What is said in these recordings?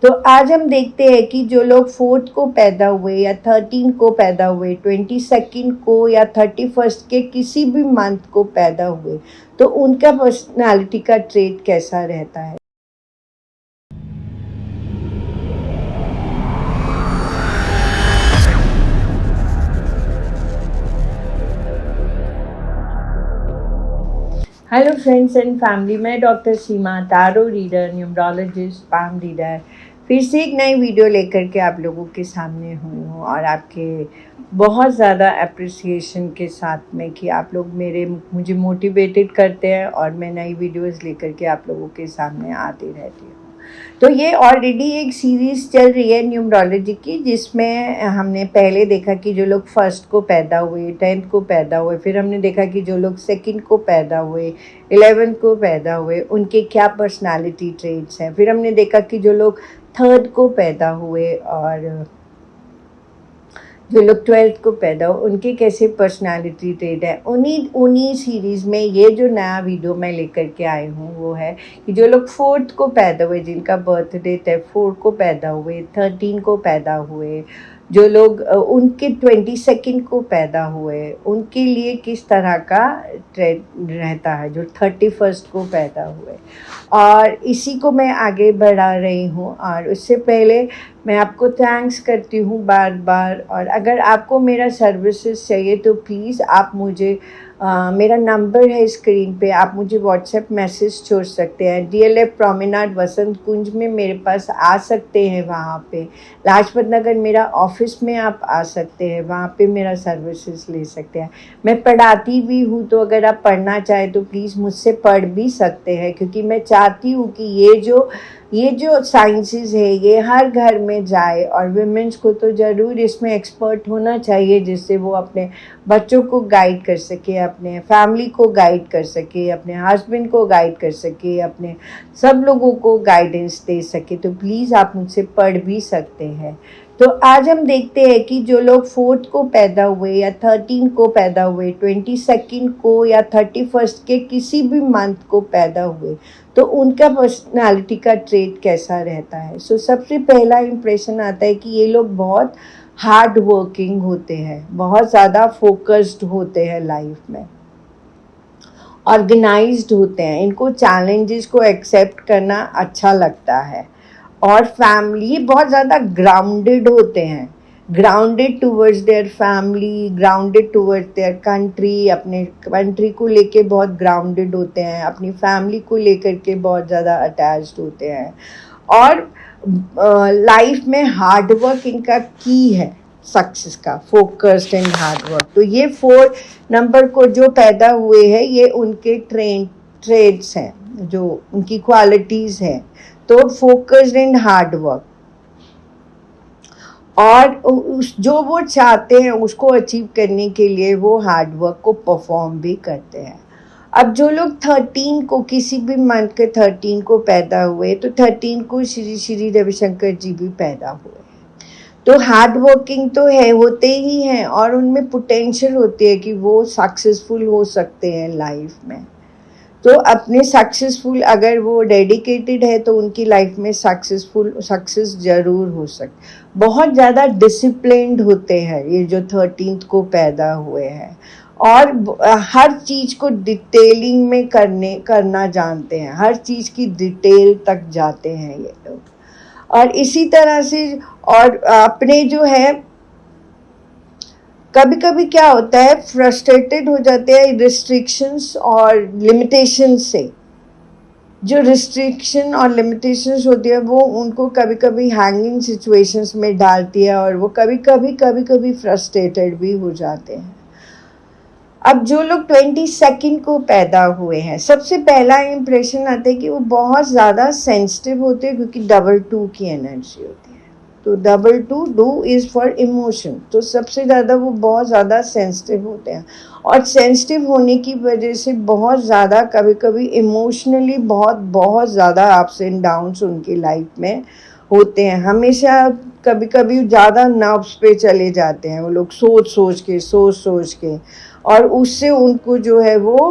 तो आज हम देखते हैं कि जो लोग 4th को पैदा हुए या 13 को पैदा हुए, 22nd को या 31st के किसी भी मंथ को पैदा हुए, तो उनका पर्सनालिटी का ट्रेट कैसा रहता है। हेलो फ्रेंड्स एंड फैमिली, मैं doctor Seema, tarot reader, numerologist, palm reader, फिर से एक नई वीडियो लेकर के आप लोगों के सामने हुई हूँ और आपके बहुत ज़्यादा अप्रिसिएशन के साथ में कि आप लोग मुझे मोटिवेटेड करते हैं और मैं नई वीडियोस लेकर के आप लोगों के सामने आती रहती हूँ। तो ये ऑलरेडी एक सीरीज़ चल रही है न्यूमरोलॉजी की, जिसमें हमने पहले देखा कि जो लोग 1st को पैदा हुए, 10th को पैदा हुए, फिर हमने देखा कि जो लोग 2nd को पैदा हुए, 11th को पैदा हुए, उनके क्या पर्सनालिटी ट्रेट्स हैं। फिर हमने देखा कि जो लोग 3rd को पैदा हुए और जो लोग 12th को पैदा हो, उनके कैसे पर्सनालिटी ट्रेट है। उन्हीं सीरीज़ में ये जो नया वीडियो मैं लेकर के आई हूँ वो है कि जो लोग 4th को पैदा हुए, जिनका बर्थ डेट है 4 को पैदा हुए, 13 को पैदा हुए, जो लोग उनके 22nd को पैदा हुए, उनके लिए किस तरह का ट्रेड रहता है जो 31st को पैदा हुए। और इसी को मैं आगे बढ़ा रही हूँ और उससे पहले मैं आपको थैंक्स करती हूँ बार बार। और अगर आपको मेरा सर्विसेज चाहिए तो प्लीज़ आप मुझे मेरा नंबर है स्क्रीन पे, आप मुझे व्हाट्सएप मैसेज छोड़ सकते हैं। DLF प्रोमेनाड वसंत कुंज में मेरे पास आ सकते हैं, वहाँ पे लाजपत नगर मेरा ऑफिस में आप आ सकते हैं, वहाँ पे मेरा सर्विसेज ले सकते हैं। मैं पढ़ाती भी हूँ, तो अगर आप पढ़ना चाहें तो प्लीज़ मुझसे पढ़ भी सकते हैं, क्योंकि मैं चाहती हूँ कि ये जो साइंसेस है ये हर घर में जाए और विमेंस को तो ज़रूर इसमें एक्सपर्ट होना चाहिए, जिससे वो अपने बच्चों को गाइड कर सके, अपने फैमिली को गाइड कर सके, अपने हस्बैंड को गाइड कर सके, अपने सब लोगों को गाइडेंस दे सके। तो प्लीज़ आप मुझसे पढ़ भी सकते हैं। तो आज हम देखते हैं कि जो लोग 4th को पैदा हुए या 13 को पैदा हुए, 22nd को या 31st के किसी भी मंथ को पैदा हुए, तो उनका पर्सनालिटी का ट्रेट कैसा रहता है। सो सबसे पहला इम्प्रेशन आता है कि ये लोग बहुत हार्ड वर्किंग होते हैं, बहुत ज़्यादा फोकस्ड होते हैं लाइफ में, ऑर्गेनाइज्ड होते हैं, इनको चैलेंजेस को एक्सेप्ट करना अच्छा लगता है। और फैमिली बहुत ज़्यादा ग्राउंडेड होते हैं, grounded towards their family, grounded towards their country, अपने कंट्री को लेके बहुत ग्राउंडेड होते हैं, अपनी फैमिली को लेकर के बहुत ज़्यादा अटैच्ड होते हैं। और लाइफ में हार्ड वर्क इनका की है सक्सेस का, फोकस्ड एंड हार्ड वर्क। तो ये 4 नंबर को जो पैदा हुए हैं ये उनके ट्रेड्स हैं, जो उनकी क्वालिटीज़ हैं। तो फोकस्ड एंड हार्ड वर्क, और जो वो चाहते हैं उसको अचीव करने के लिए वो हार्ड वर्क को परफॉर्म भी करते हैं। अब जो लोग 13 को, किसी भी मंथ के 13 को पैदा हुए, तो 13 को श्री रविशंकर जी भी पैदा हुए। तो हार्ड वर्किंग तो होते ही हैं और उनमें पोटेंशियल होती है कि वो सक्सेसफुल हो सकते हैं लाइफ में। तो अपने सक्सेसफुल, अगर वो डेडिकेटेड है तो उनकी लाइफ में सक्सेस ज़रूर हो सकती। बहुत ज़्यादा डिसिप्लिन्ड होते हैं ये जो 13th को पैदा हुए हैं, और हर चीज़ को डिटेलिंग में करना जानते हैं, हर चीज़ की डिटेल तक जाते हैं ये लोग। और इसी तरह से और अपने जो है, कभी कभी क्या होता है, फ्रस्ट्रेटेड हो जाते हैं रिस्ट्रिक्शंस और लिमिटेशंस से। जो रिस्ट्रिक्शन और लिमिटेशंस होती है वो उनको कभी कभी हैंगिंग सिचुएशंस में डालती है और वो कभी कभी फ्रस्ट्रेटेड भी हो जाते हैं। अब जो लोग 22nd को पैदा हुए हैं, सबसे पहला इम्प्रेशन आता है कि वो बहुत ज़्यादा सेंसिटिव होते हैं, क्योंकि 2 की एनर्जी होती है। तो 2 इज़ फॉर इमोशन, तो सबसे ज़्यादा वो बहुत ज़्यादा सेंसिटिव होते हैं, और सेंसिटिव होने की वजह से बहुत ज़्यादा कभी कभी इमोशनली बहुत ज़्यादा अप्स एंड डाउन्स उनकी लाइफ में होते हैं। हमेशा कभी कभी ज़्यादा नर्व्स पे चले जाते हैं वो लोग, सोच के, और उससे उनको जो है वो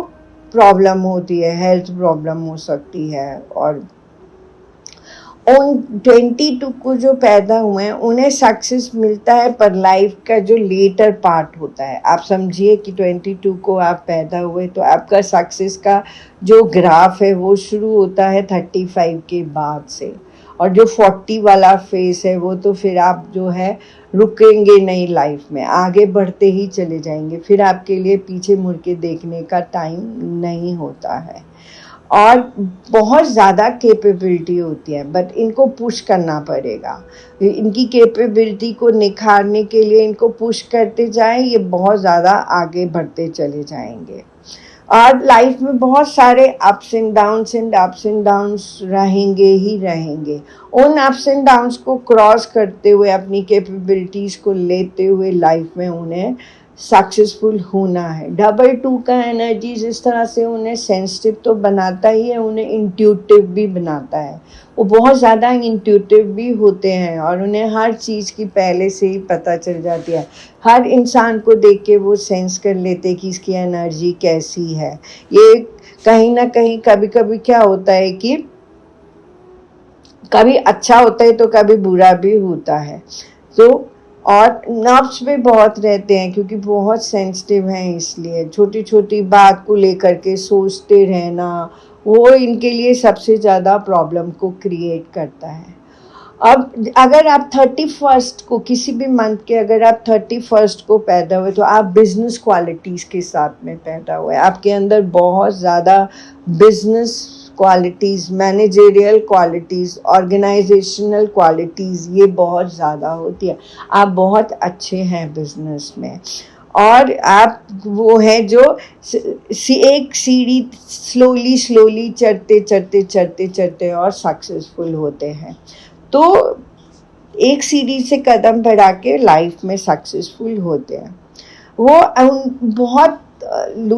प्रॉब्लम होती है, हेल्थ प्रॉब्लम हो सकती है। उन 22 को जो पैदा हुए हैं उन्हें सक्सेस मिलता है, पर लाइफ का जो लेटर पार्ट होता है, आप समझिए कि 22 को आप पैदा हुए तो आपका सक्सेस का जो ग्राफ है वो शुरू होता है 35 के बाद से, और जो 40 वाला फेस है वो तो फिर आप जो है रुकेंगे नहीं, लाइफ में आगे बढ़ते ही चले जाएंगे, फिर आपके लिए पीछे मुड़ के देखने का टाइम नहीं होता है। और बहुत ज़्यादा कैपेबिलिटी होती है, बट इनको पुश करना पड़ेगा। इनकी कैपेबिलिटी को निखारने के लिए इनको पुश करते जाएं, ये बहुत ज़्यादा आगे बढ़ते चले जाएंगे। और लाइफ में बहुत सारे अप्स एंड डाउन्स रहेंगे ही रहेंगे। उन अप्स एंड डाउन्स को क्रॉस करते हुए, अपनी कैपेबिलिटीज़ को लेते हुए लाइफ में उन्हें सक्सेसफुल होना है। 22 का एनर्जी जिस तरह से उन्हें सेंसिटिव तो बनाता ही है, उन्हें इंट्यूटिव भी बनाता है। वो बहुत ज़्यादा इंट्यूटिव भी होते हैं और उन्हें हर चीज़ की पहले से ही पता चल जाती है। हर इंसान को देख के वो सेंस कर लेते कि इसकी एनर्जी कैसी है। ये कहीं ना कहीं कभी कभी क्या होता है कि कभी अच्छा होता है तो कभी बुरा भी होता है। तो और नर्व्स भी बहुत रहते हैं क्योंकि बहुत सेंसिटिव हैं, इसलिए छोटी छोटी बात को लेकर के सोचते रहना वो इनके लिए सबसे ज़्यादा प्रॉब्लम को क्रिएट करता है। अब अगर आप 31 को किसी भी मंथ के अगर आप 31 को पैदा हुए तो आप बिजनेस क्वालिटीज़ के साथ में पैदा हुए। आपके अंदर बहुत ज़्यादा business qualities, managerial qualities, organisational qualities ये बहुत ज़्यादा होती है। आप बहुत अच्छे हैं बिजनेस में, और आप वो हैं जो एक सीढ़ी स्लोली चढ़ते और सक्सेसफुल होते हैं। तो एक सीढ़ी से कदम बढ़ा के लाइफ में सक्सेसफुल होते हैं। वो बहुत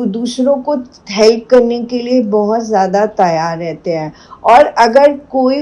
दूसरों को हेल्प करने के लिए बहुत ज़्यादा तैयार रहते हैं, और अगर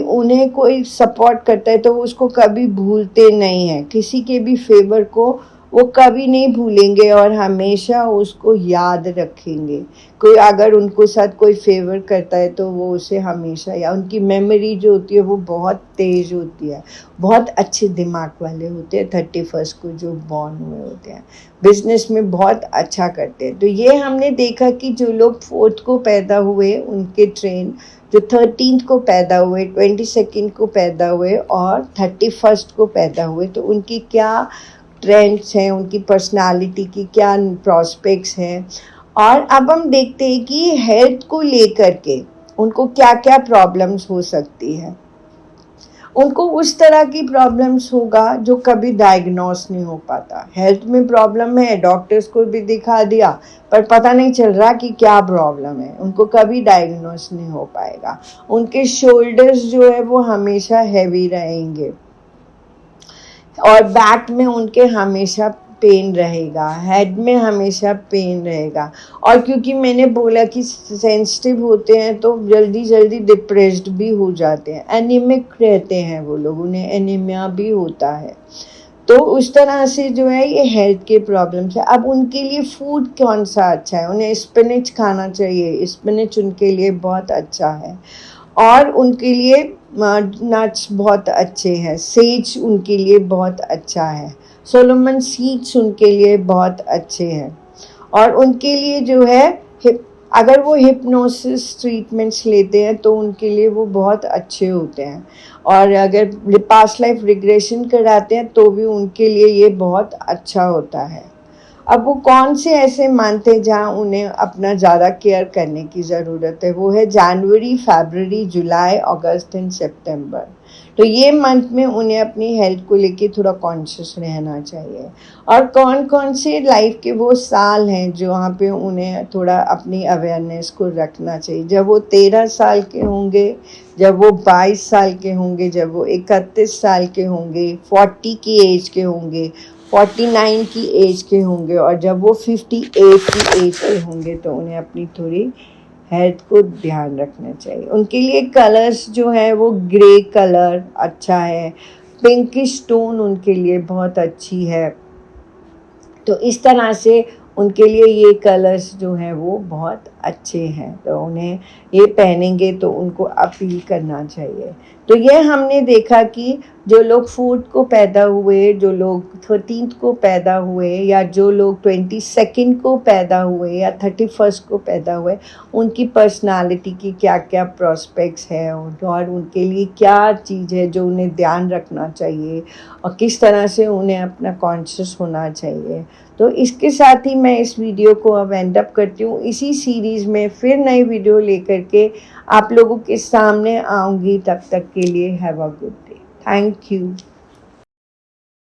उन्हें कोई सपोर्ट करता है तो वो उसको कभी भूलते नहीं हैं। किसी के भी फेवर को वो कभी नहीं भूलेंगे और हमेशा उसको याद रखेंगे। कोई अगर उनको साथ कोई फेवर करता है तो वो उसे हमेशा, या उनकी मेमोरी जो होती है वो बहुत तेज़ होती है। बहुत अच्छे दिमाग वाले होते हैं 31 को जो बॉर्न हुए होते हैं, बिजनेस में बहुत अच्छा करते हैं। तो ये हमने देखा कि जो लोग 4th को पैदा हुए उनके ट्रेन, जो 13th को पैदा हुए, 22nd को पैदा हुए और 31 को पैदा हुए, तो उनकी क्या ट्रेंड्स हैं, उनकी पर्सनालिटी की क्या प्रॉस्पेक्ट्स हैं। और अब हम देखते हैं कि हेल्थ को लेकर के उनको क्या क्या प्रॉब्लम्स हो सकती है। उनको उस तरह की प्रॉब्लम्स होगा जो कभी डायग्नोस नहीं हो पाता। हेल्थ में प्रॉब्लम है, डॉक्टर्स को भी दिखा दिया पर पता नहीं चल रहा कि क्या प्रॉब्लम है, उनको कभी डायग्नोस नहीं हो पाएगा। उनके शोल्डर्स जो है वो हमेशा हैवी रहेंगे, और बैक में उनके हमेशा पेन रहेगा, हेड में हमेशा पेन रहेगा। और क्योंकि मैंने बोला कि सेंसिटिव होते हैं तो जल्दी जल्दी डिप्रेस्ड भी हो जाते हैं, एनीमिक रहते हैं वो लोग, उन्हें एनीमिया भी होता है। तो उस तरह से जो है ये हेल्थ के प्रॉब्लम्स है। अब उनके लिए फूड कौन सा अच्छा है, उन्हें स्पिनच खाना चाहिए, स्पिनच उनके लिए बहुत अच्छा है। और उनके लिए नट्स बहुत अच्छे हैं, सेज उनके लिए बहुत अच्छा है, सोलोमन सीड्स उनके लिए बहुत अच्छे हैं। और उनके लिए जो है अगर वो हिप्नोसिस ट्रीटमेंट्स लेते हैं तो उनके लिए वो बहुत अच्छे होते हैं, और अगर पास्ट लाइफ रिग्रेशन कराते हैं तो भी उनके लिए ये बहुत अच्छा होता है। अब वो कौन से ऐसे मंथ है जहाँ उन्हें अपना ज़्यादा केयर करने की ज़रूरत है, वो है जनवरी, फरवरी, जुलाई, अगस्त एंड सितंबर। तो ये मंथ में उन्हें अपनी हेल्थ को लेके थोड़ा कॉन्शियस रहना चाहिए। और कौन कौन से लाइफ के वो साल हैं जहाँ पे उन्हें थोड़ा अपनी अवेयरनेस को रखना चाहिए। जब वो 13 साल के होंगे, जब वो 22 साल के होंगे, जब वो 31 साल के होंगे, 40 की एज के होंगे, 49 की एज के होंगे, और जब वो 58 की एज के होंगे तो उन्हें अपनी थोड़ी हेल्थ को ध्यान रखना चाहिए। उनके लिए कलर्स जो है वो ग्रे कलर अच्छा है, पिंकिश टोन उनके लिए बहुत अच्छी है। तो इस तरह से उनके लिए ये कलर्स जो हैं वो बहुत अच्छे हैं, तो उन्हें ये पहनेंगे तो उनको अपील करना चाहिए। तो ये हमने देखा कि जो लोग 4th को पैदा हुए, जो लोग 13th को पैदा हुए, या जो लोग 22nd को पैदा हुए या 31st को पैदा हुए, उनकी पर्सनालिटी की क्या क्या प्रॉस्पेक्ट्स है और उनके लिए क्या चीज़ है जो उन्हें ध्यान रखना चाहिए और किस तरह से उन्हें अपना कॉन्शियस होना चाहिए। तो इसके साथ ही मैं इस वीडियो को अब एंड अप करती हूँ। इसी सीरीज़ में फिर नई वीडियो लेकर के आप लोगों के सामने आऊँगी। तब तक के लिए have a good day. Thank you.